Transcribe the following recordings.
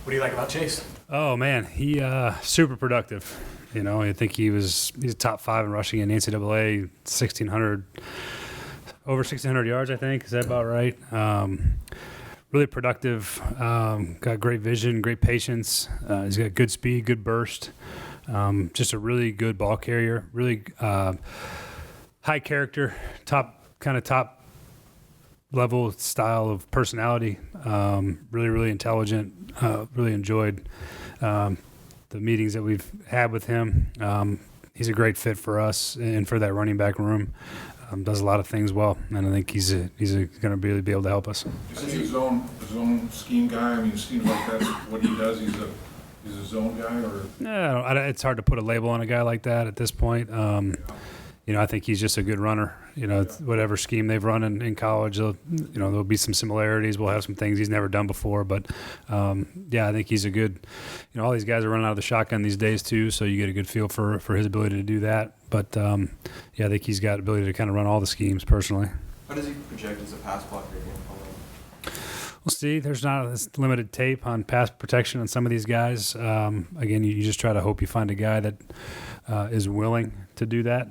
What do you like about Chase? Oh man, he super productive. You know, I think he's top 5 in rushing in the NCAA, over 1,600 yards. I think is that about right? Really productive. Got great vision, great patience. He's got good speed, good burst. Just a really good ball carrier. Really high character, top level style of personality. Really intelligent. Really enjoyed the meetings that we've had with him. He's a great fit for us and for that running back room. Does a lot of things well, and I think he's going to really be able to help us. Do you think he's his own scheme guy? I mean, it seems like that's what he does. He's a zone guy, or no, it's hard to put a label on a guy like that at this point. You know, I think he's just a good runner. You know, whatever scheme they've run in college, there'll be some similarities. We'll have some things he's never done before, but I think he's a good. You know, all these guys are running out of the shotgun these days too, so you get a good feel for his ability to do that. But I think he's got ability to kind of run all the schemes personally. How does he project as a pass blocker again? We'll see. There's not this limited tape on pass protection on some of these guys. Again, you just try to hope you find a guy that is willing to do that.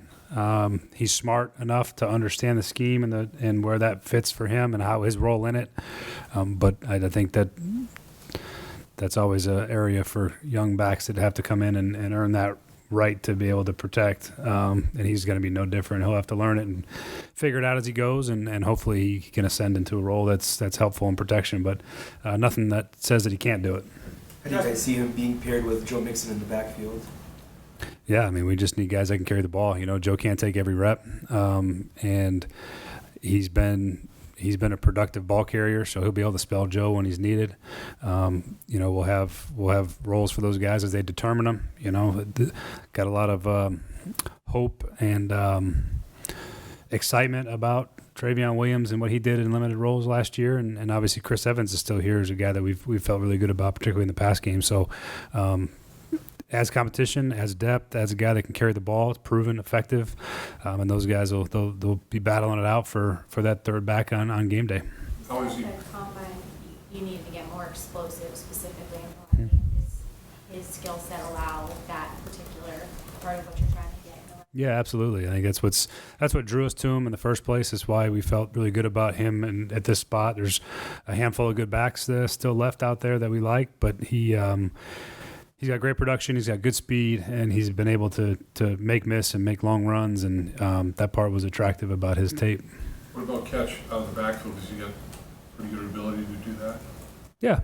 He's smart enough to understand the scheme and where that fits for him and how his role in it. But I think that's always an area for young backs that have to come in and earn that right to be able to protect. And he's going to be no different. He'll have to learn it and figure it out as he goes, and hopefully he can ascend into a role that's helpful in protection. But nothing that says that he can't do it. How do you guys see him being paired with Joe Mixon in the backfield? Yeah, I mean, we just need guys that can carry the ball. You know, Joe can't take every rep, and he's been a productive ball carrier, so he'll be able to spell Joe when he's needed. We'll have roles for those guys as they determine them. You know, got a lot of hope and excitement about Travion Williams and what he did in limited roles last year, and obviously Chris Evans is still here as a guy that we've felt really good about, particularly in the pass game. So. As competition, as depth, as a guy that can carry the ball, it's proven effective, and those guys they'll be battling it out for that third back on game day. how is he? The combine, you need to get more explosive, specifically in running. His skill set allow that particular part of what you're trying to get. Yeah, absolutely. I think that's what drew us to him in the first place. That's why we felt really good about him. And at this spot, there's a handful of good backs still left out there that we like, but he's got great production. He's got good speed, and he's been able to make miss and make long runs, and that part was attractive about his tape. What about catch out of the backfield? Does he get pretty good ability to do that? Yeah.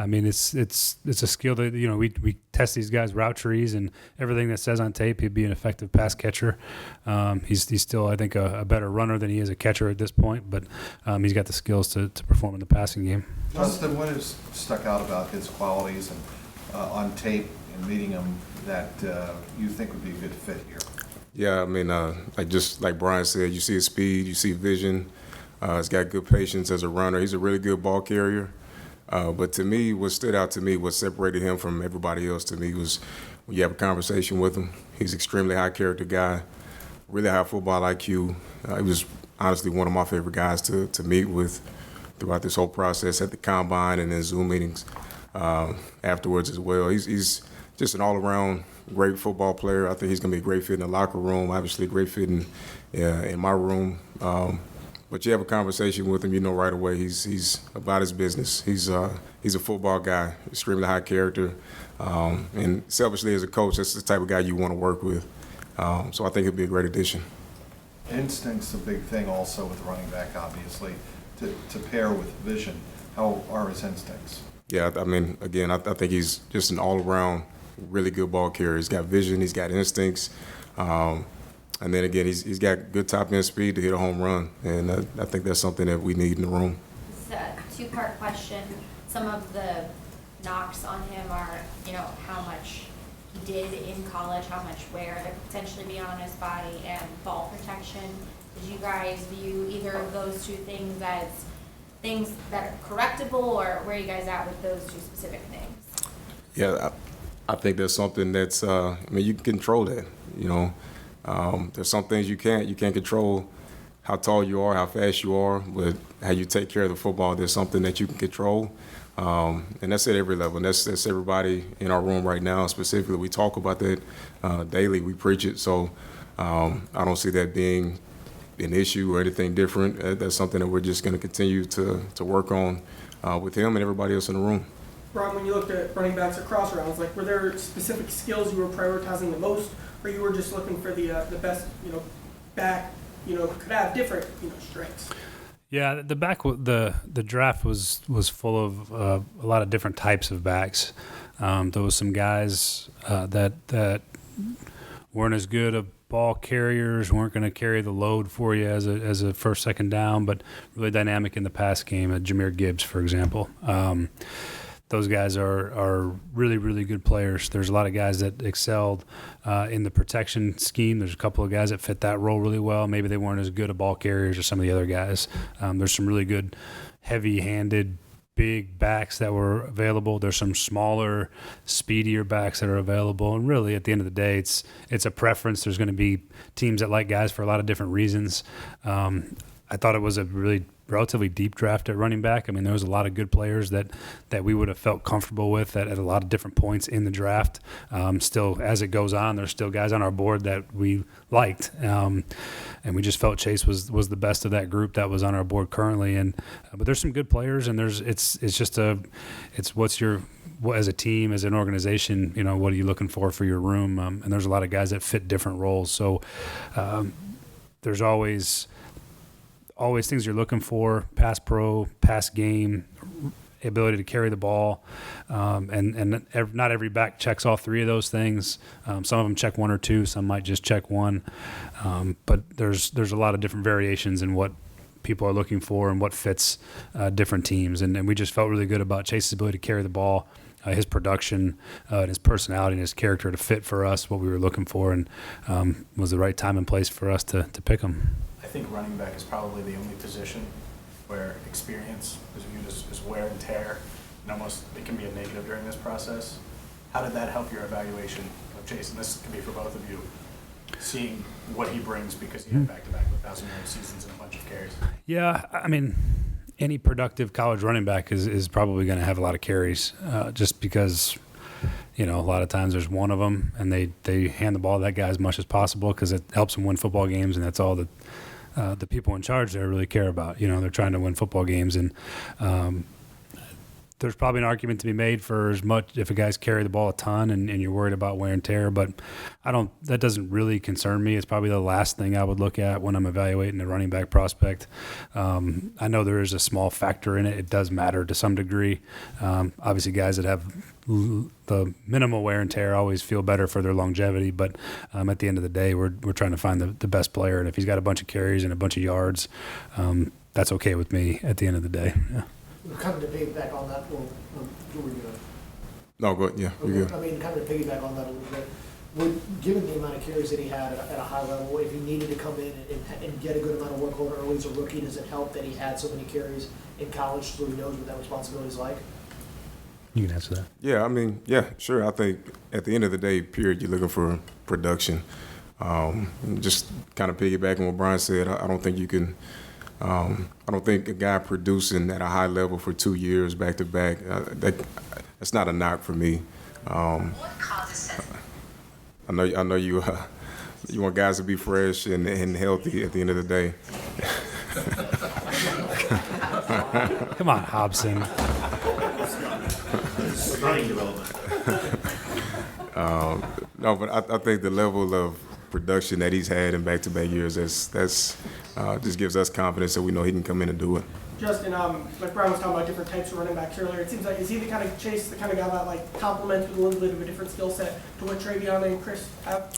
I mean, it's a skill that we test these guys' route trees and everything that says on tape. He'd be an effective pass catcher. He's still, I think, a better runner than he is a catcher at this point, but he's got the skills to perform in the passing game. Justin, what has stuck out about his qualities and on tape and meeting him that you think would be a good fit here? Yeah, I mean, just like Brian said, you see his speed, you see vision. He's got good patience as a runner. He's a really good ball carrier. But to me, what stood out to me, what separated him from everybody else to me was when you have a conversation with him, he's an extremely high character guy, really high football IQ. He was honestly one of my favorite guys to meet with throughout this whole process at the combine and in Zoom meetings. Afterwards as well. He's just an all-around great football player. I think he's going to be a great fit in the locker room, obviously a great fit in my room. But you have a conversation with him, you know right away he's about his business. He's a football guy, extremely high character. And selfishly as a coach, that's the type of guy you want to work with. So I think he'll be a great addition. Instinct's a big thing also with running back, obviously, to pair with vision. How are his instincts? Yeah, I mean, again, I think he's just an all-around really good ball carrier. He's got vision, he's got instincts, and then again, he's got good top-end speed to hit a home run, and I think that's something that we need in the room. It's a two-part question. Some of the knocks on him are, how much he did in college, how much wear there could potentially be on his body, and ball protection. Did you guys view either of those two things as things that are correctable, or where are you guys at with those two specific things? Yeah, I think there's something that's, you can control that, There's some things you can't control how tall you are, how fast you are, but how you take care of the football, there's something that you can control. And that's at every level. And that's everybody in our room right now specifically. We talk about that daily. We preach it. So I don't see that being an issue or anything different. That's something that we're just going to continue to work on with him and everybody else in the room. Brian, when you looked at running backs across rounds, like were there specific skills you were prioritizing the most, or you were just looking for the best, back, could have different, strengths? Yeah, the draft was full of a lot of different types of backs. There was some guys that weren't as good of ball carriers, weren't going to carry the load for you as a first, second down, but really dynamic in the pass game. Jameer Gibbs, for example. Those guys are really, really good players. There's a lot of guys that excelled in the protection scheme. There's a couple of guys that fit that role really well. Maybe they weren't as good at ball carriers as some of the other guys. There's some really good heavy-handed big backs that were available. There's some smaller, speedier backs that are available. And really, at the end of the day, it's a preference. There's going to be teams that like guys for a lot of different reasons. I thought it was a really relatively deep draft at running back. I mean, there was a lot of good players that we would have felt comfortable with at a lot of different points in the draft. Still, as it goes on, there's still guys on our board that we liked. And we just felt Chase was the best of that group that was on our board currently. And but there's some good players, and it's as a team, as an organization, what are you looking for your room? And there's a lot of guys that fit different roles. So there's always things you're looking for: pass pro, pass game, ability to carry the ball, and not every back checks all three of those things. Some of them check one or two, some might just check one. But there's a lot of different variations in what people are looking for and what fits different teams. And we just felt really good about Chase's ability to carry the ball, his production, and his personality and his character to fit for us what we were looking for, and was the right time and place for us to pick him. I think running back is probably the only position where experience is viewed as wear and tear, and almost it can be a negative during this process. How did that help your evaluation of Chase? And this can be for both of you, seeing what he brings because he had back-to-back 1,000-yard seasons and a bunch of carries. Yeah, I mean, any productive college running back is probably going to have a lot of carries, just because a lot of times there's one of them and they hand the ball to that guy as much as possible because it helps them win football games, and that's all that the people in charge there really care about. They're trying to win football games, and there's probably an argument to be made for as much if a guy's carry the ball a ton and you're worried about wear and tear, but that doesn't really concern me. It's probably the last thing I would look at when I'm evaluating a running back prospect. I know there is a small factor in it. It does matter to some degree. Obviously guys that have the minimal wear and tear always feel better for their longevity, but at the end of the day, we're trying to find the best player, and if he's got a bunch of carries and a bunch of yards, that's okay with me at the end of the day. Yeah. We're coming to piggyback on that. No, go ahead. Yeah, you're good. I mean, kind of piggyback on that a little bit. Given the amount of carries that he had at a high level, if he needed to come in and get a good amount of workload early as a rookie, does it help that he had so many carries in college so he knows what that responsibility is like? You can answer that. Yeah, I mean, yeah, sure. I think at the end of the day, period, you're looking for production. Just kind of piggybacking what Brian said, I don't think you can I don't think a guy producing at a high level for 2 years back to back, that's not a knock for me. I know you want guys to be fresh and healthy at the end of the day. Come on, Hobson. No, but I think the level of production that he's had in back-to-back years, that's just gives us confidence that we know he can come in and do it. Justin, like Brian was talking about different types of running backs earlier, it seems like, is he the kind of Chase, the kind of guy that like complements with a little bit of a different skill set to what Travion and Chris have?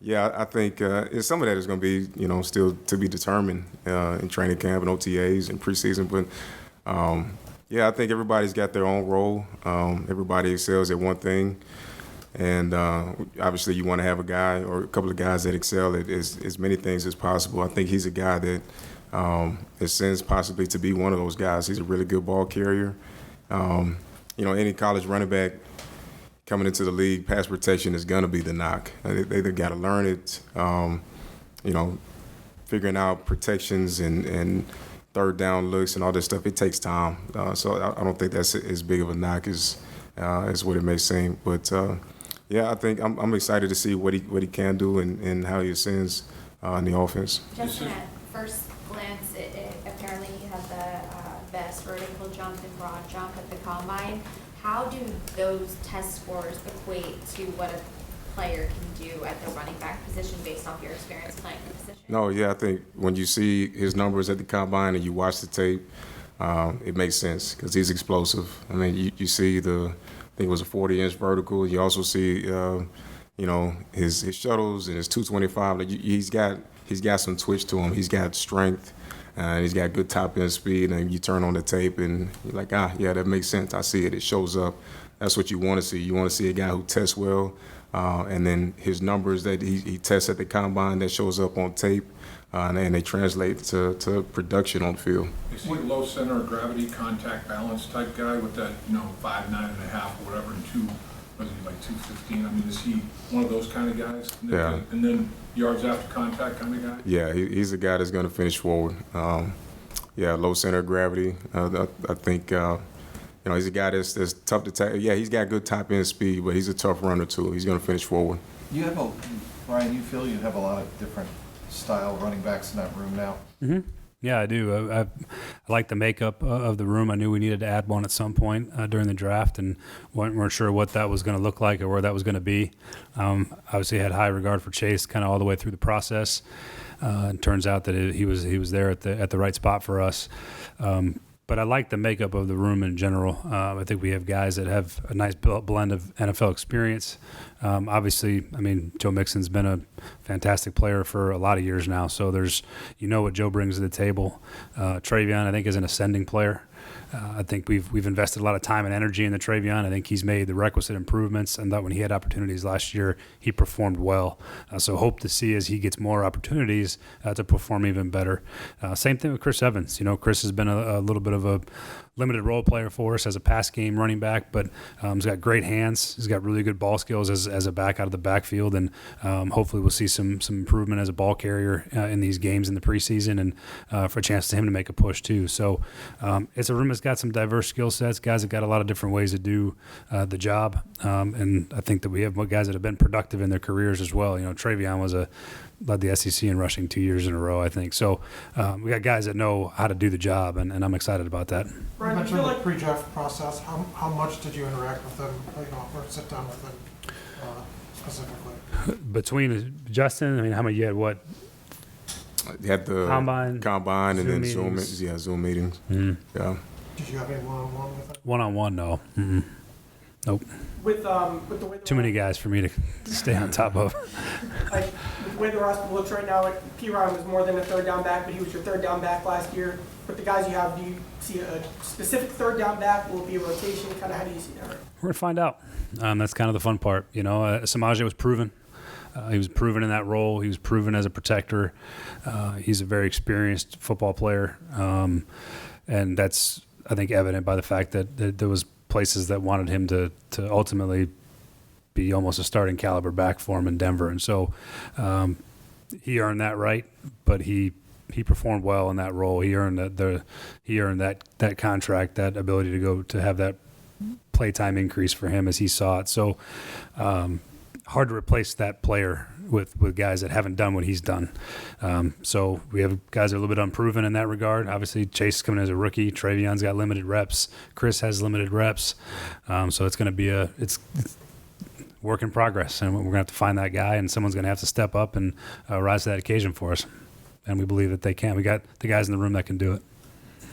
Yeah, I think some of that is going to be, still to be determined in training camp and OTAs and preseason. But, yeah, I think everybody's got their own role. Everybody excels at one thing. And obviously you want to have a guy or a couple of guys that excel at as many things as possible. I think he's a guy that ascends possibly to be one of those guys. He's a really good ball carrier. Any college running back coming into the league, pass protection is going to be the knock. They've got to learn it, figuring out protections and third down looks and all this stuff. It takes time, so I don't think that's as big of a knock as what it may seem. But yeah, I think I'm excited to see what he can do and how he ascends in the offense. Justin, at first glance, it apparently he had the best vertical jump and broad jump at the combine. How do those test scores equate to what a player can do at the running back position based off your experience playing the position? No, yeah, I think when you see his numbers at the combine and you watch the tape, it makes sense because he's explosive. I mean, you see I think it was a 40-inch vertical. You also see, his shuttles and his 225. Like he's got some twitch to him. He's got strength. He's got good top end speed. And you turn on the tape and you're like, yeah, that makes sense. I see it. It shows up. That's what you want to see. You want to see a guy who tests well. And then his numbers that he tests at the combine that shows up on tape, and they translate to production on the field. Is he a low center of gravity, contact balance type guy with that, 5'9.5" or whatever, and was he like 215? I mean, is he one of those kind of guys? Yeah. And then yards after contact kind of guy? Yeah, he's a guy that's going to finish forward. Low center of gravity. I think. He's a guy that's tough to tackle. Yeah, he's got good top end speed, but he's a tough runner too. He's going to finish forward. Brian, you feel you have a lot of different style running backs in that room now? Mm-hmm. Yeah, I do. I like the makeup of the room. I knew we needed to add one at some point during the draft, and weren't sure what that was going to look like or where that was going to be. Obviously, had high regard for Chase, kind of all the way through the process. It turns out that he was there at the right spot for us. But I like the makeup of the room in general. I think we have guys that have a nice blend of NFL experience. Obviously, I mean, Joe Mixon's been a fantastic player for a lot of years now, so what Joe brings to the table. Travion, I think, is an ascending player. I think we've invested a lot of time and energy in the Travion. I think he's made the requisite improvements, and that when he had opportunities last year, he performed well. So hope to see as he gets more opportunities to perform even better. Same thing with Chris Evans. Chris has been a little bit of a limited role player for us as a pass game running back, but he's got great hands. He's got really good ball skills as a back out of the backfield, and hopefully we'll see some improvement as a ball carrier in these games in the preseason, and for a chance to him to make a push too. So it's a room that's got some diverse skill sets, guys that got a lot of different ways to do the job, and I think that we have guys that have been productive in their careers as well. Travion led the SEC in rushing 2 years in a row, I think. So we got guys that know how to do the job, and I'm excited about that. You mentioned the pre-draft process. How much did you interact with them, or sit down with them specifically? Between Justin, I mean, how many you had? What? You had the combine and then Zoom meetings. Yeah, Zoom meetings. Mm-hmm. Yeah. Did you have any one-on-one with them? One-on-one, no. Mm-hmm. Nope. With the way too many guys for me to stay on top of. Like with the way the roster looks right now, like P-Ryan was more than a third down back, but he was your third down back last year. With the guys you have, do you see a specific third down back? Will it be a rotation? Kind of how do you see that? We're gonna find out. That's kind of the fun part. Samaje was proven. He was proven in that role. He was proven as a protector. He's a very experienced football player, and that's, I think, evident by the fact that there was places that wanted him to ultimately be almost a starting caliber back for him in Denver. And so he earned that right, but he performed well in that role. He earned that contract, that ability to have that playtime increase for him as he saw it. So hard to replace that player with guys that haven't done what he's done. So we have guys that are a little bit unproven in that regard. Obviously, Chase is coming in as a rookie. Travion's got limited reps. Chris has limited reps. So it's going to be it's work in progress, and we're going to have to find that guy, and someone's going to have to step up and rise to that occasion for us. And we believe that they can. We got the guys in the room that can do it.